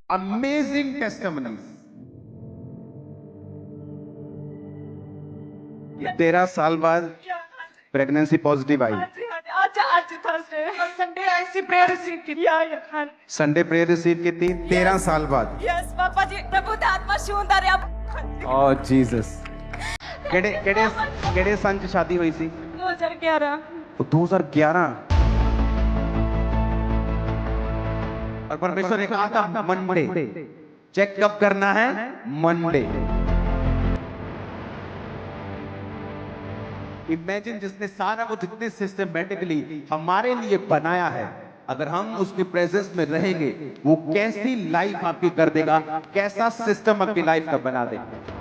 amazing testimonies. 13 साल बाद pregnancy positive आई। आज थर्सडे संडे ऐसी प्रेयर रिसीव की यार संडे प्रेयर रिसीव की थी 13 साल बाद। यस पापा जी प्रभु दा आत्मा छूंदा रे ओ जीसस। केड़े केड़े केड़े सन च शादी हुई सी? 2011 2011। और परमेश्वर ने कहा था मंडे चेकअप करना है, मंडे। इमेजिन जिसने सारा कुछ इतने सिस्टमेटिकली हमारे लिए बनाया है, अगर हम उसके प्रेजेंस में रहेंगे वो कैसी लाइफ आपकी कर देगा, कैसा सिस्टम आपकी लाइफ का बना देगा।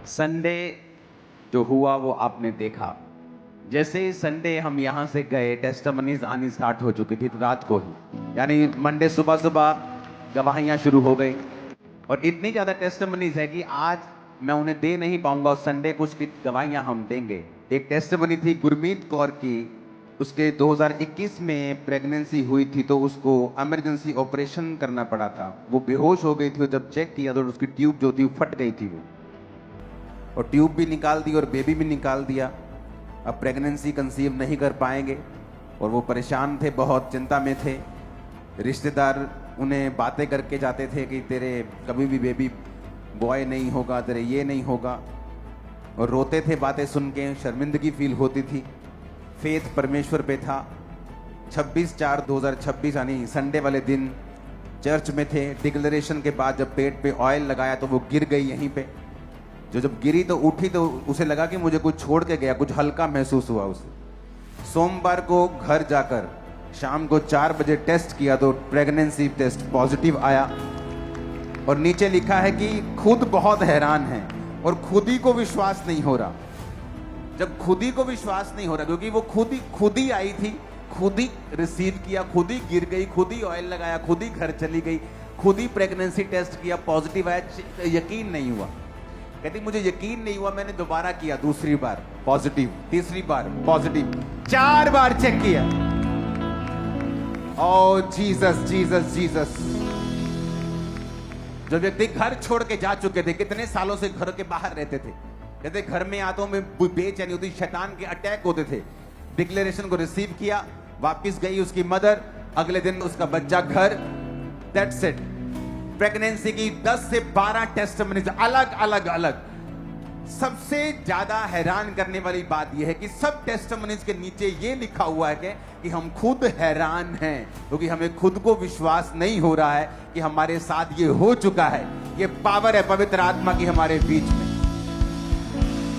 संडे जो हुआ वो आपने देखा। जैसे ही संडे हम यहां से गए, टेस्टिमनीज आनी स्टार्ट हो चुकी थी रात को ही, यानी मंडे सुबह सुबह गवाहियां शुरू हो गई। और इतनी ज्यादा टेस्टिमनीज है कि आज मैं उन्हें दे नहीं पाऊंगा। संडे कुछ भी गवाहियां हम देंगे। एक टेस्टिमनी थी गुरमीत कौर की, उसके 2021 में प्रेगनेंसी हुई थी तो उसको इमरजेंसी ऑपरेशन करना पड़ा था। वो बेहोश हो गई थी, जब चेक किया तो उसकी ट्यूब जो थी फट गई थी वो, और ट्यूब भी निकाल दी और बेबी भी निकाल दिया। अब प्रेगनेंसी कंसीव नहीं कर पाएंगे और वो परेशान थे, बहुत चिंता में थे। रिश्तेदार उन्हें बातें करके जाते थे कि तेरे कभी भी बेबी बॉय नहीं होगा, तेरे ये नहीं होगा, और रोते थे बातें सुन के, शर्मिंदगी फील होती थी। फेथ परमेश्वर पे था। 26/4/2026 यानी संडे वाले दिन चर्च में थे। डिक्लेरेशन के बाद जब पेट पे ऑयल लगाया तो वो गिर गई यहीं पे। जब गिरी तो उठी तो उसे लगा कि मुझे कुछ छोड़ के गया, कुछ हल्का महसूस हुआ उसे। सोमवार को घर जाकर शाम को 4 बजे टेस्ट किया तो प्रेगनेंसी टेस्ट पॉजिटिव आया। और नीचे लिखा है कि खुद बहुत हैरान है और खुद ही को विश्वास नहीं हो रहा। जब खुद ही को विश्वास नहीं हो रहा, क्योंकि वो खुद ही आई थी, खुद ही रिसीव किया, खुद ही गिर गई, खुद ही ऑयल लगाया, खुद ही घर चली गई, खुद ही प्रेगनेंसी टेस्ट किया, पॉजिटिव आया, यकीन नहीं हुआ। कहती मुझे यकीन नहीं हुआ, मैंने दोबारा किया, दूसरी बार पॉजिटिव, तीसरी बार पॉजिटिव, 4 बार चेक किया। ओ जीसस जीसस जीसस। जो व्यक्ति घर छोड़ के जा चुके थे, कितने सालों से घर के बाहर रहते थे, कहते घर में आतों में बेचैनी होती, शैतान के अटैक होते थे। डिक्लेरेशन को रिसीव किया, वापस गई उसकी मदर, अगले दिन उसका बच्चा घर। That's it. प्रेगनेंसी की 10 से 12 टेस्टिमनीज अलग अलग अलग। सबसे ज्यादा हैरान करने वाली बात यह है कि सब टेस्टिमनीज के नीचे यह लिखा हुआ है कि हम खुद हैरान हैं, क्योंकि हमें खुद को विश्वास नहीं हो रहा है कि हमारे साथ ये हो चुका है। ये पावर है पवित्र आत्मा की हमारे बीच में।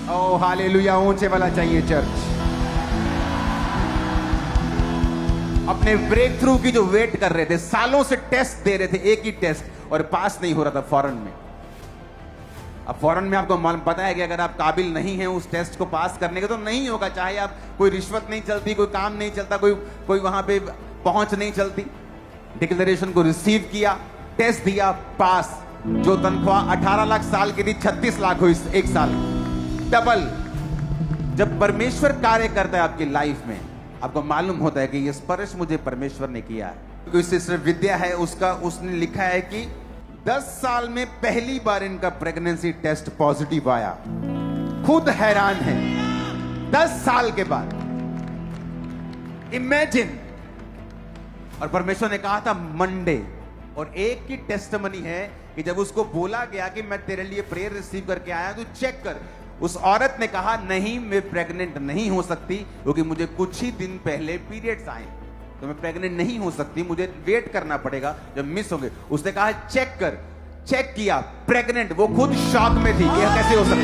ओ हालेलुया, ऊंचे वाला चाहिए चर्च। अपने ब्रेक थ्रू की जो वेट कर रहे थे, सालों से टेस्ट दे रहे थे, एक ही टेस्ट, और पास नहीं हो रहा था फॉरेन में। अब फॉरेन में आपको मालूम पता है कि अगर आप काबिल नहीं हैं उस टेस्ट को पास करने के तो नहीं होगा, चाहे आप कोई रिश्वत नहीं चलती, कोई काम नहीं चलता, कोई वहां पे पहुंच नहीं चलती। डिक्लेरेशन को रिसीव किया, टेस्ट दिया, पास। जो तनख्वाह 18 लाख साल की थी 36 लाख हुई एक साल, डबल। जब परमेश्वर कार्य करता है आपकी लाइफ में, आपको मालूम होता है कि ये स्पर्श मुझे परमेश्वर ने किया है। कोई सिस्टर विद्या है, उसने लिखा है कि 10 साल में पहली बार इनका प्रेगनेंसी टेस्ट पॉजिटिव आया। खुद हैरान है 10 साल के बाद। इमेजिन। और परमेश्वर ने कहा था मंडे। और एक की टेस्टिमनी है कि जब उसको बोला गया कि मैं तेरे लिए प्रेयर रिसीव करके आया, तू चेक कर, उस औरत ने कहा नहीं, मैं प्रेग्नेंट नहीं हो सकती, क्योंकि मुझे कुछ ही दिन पहले पीरियड्स आए, तो मैं प्रेग्नेंट नहीं हो सकती, मुझे वेट करना पड़ेगा, जब मिस होंगे। उसने कहा चेक कर, चेक किया, प्रेग्नेंट। वो खुद शॉक में थी कि कैसे हो सकता।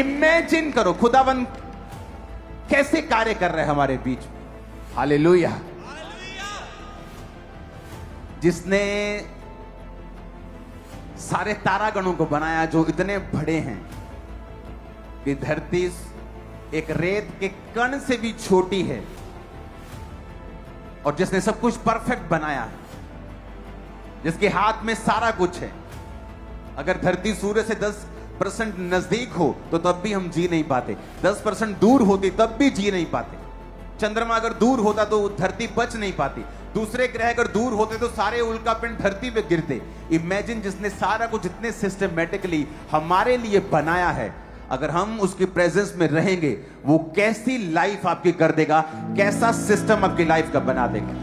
इमेजिन करो खुदावन कैसे कार्य कर रहे हैं हमारे बीच। हालेलुया। जिसने सारे तारागणों को बनाया जो इतने बड़े हैं कि धरती एक रेत के कण से भी छोटी है, और जिसने सब कुछ परफेक्ट बनाया है, जिसके हाथ में सारा कुछ है, अगर धरती सूर्य से 10% नजदीक हो तो तब भी हम जी नहीं पाते, 10% दूर होती तब भी जी नहीं पाते। चंद्रमा अगर दूर होता तो धरती बच नहीं पाती, दूसरे ग्रह अगर दूर होते तो सारे उल्कापिंड धरती पे गिरते। इमेजिन जिसने सारा कुछ इतने सिस्टमेटिकली हमारे लिए बनाया है, अगर हम उसकी प्रेजेंस में रहेंगे वो कैसी लाइफ आपकी कर देगा, कैसा सिस्टम आपकी लाइफ का बना देगा।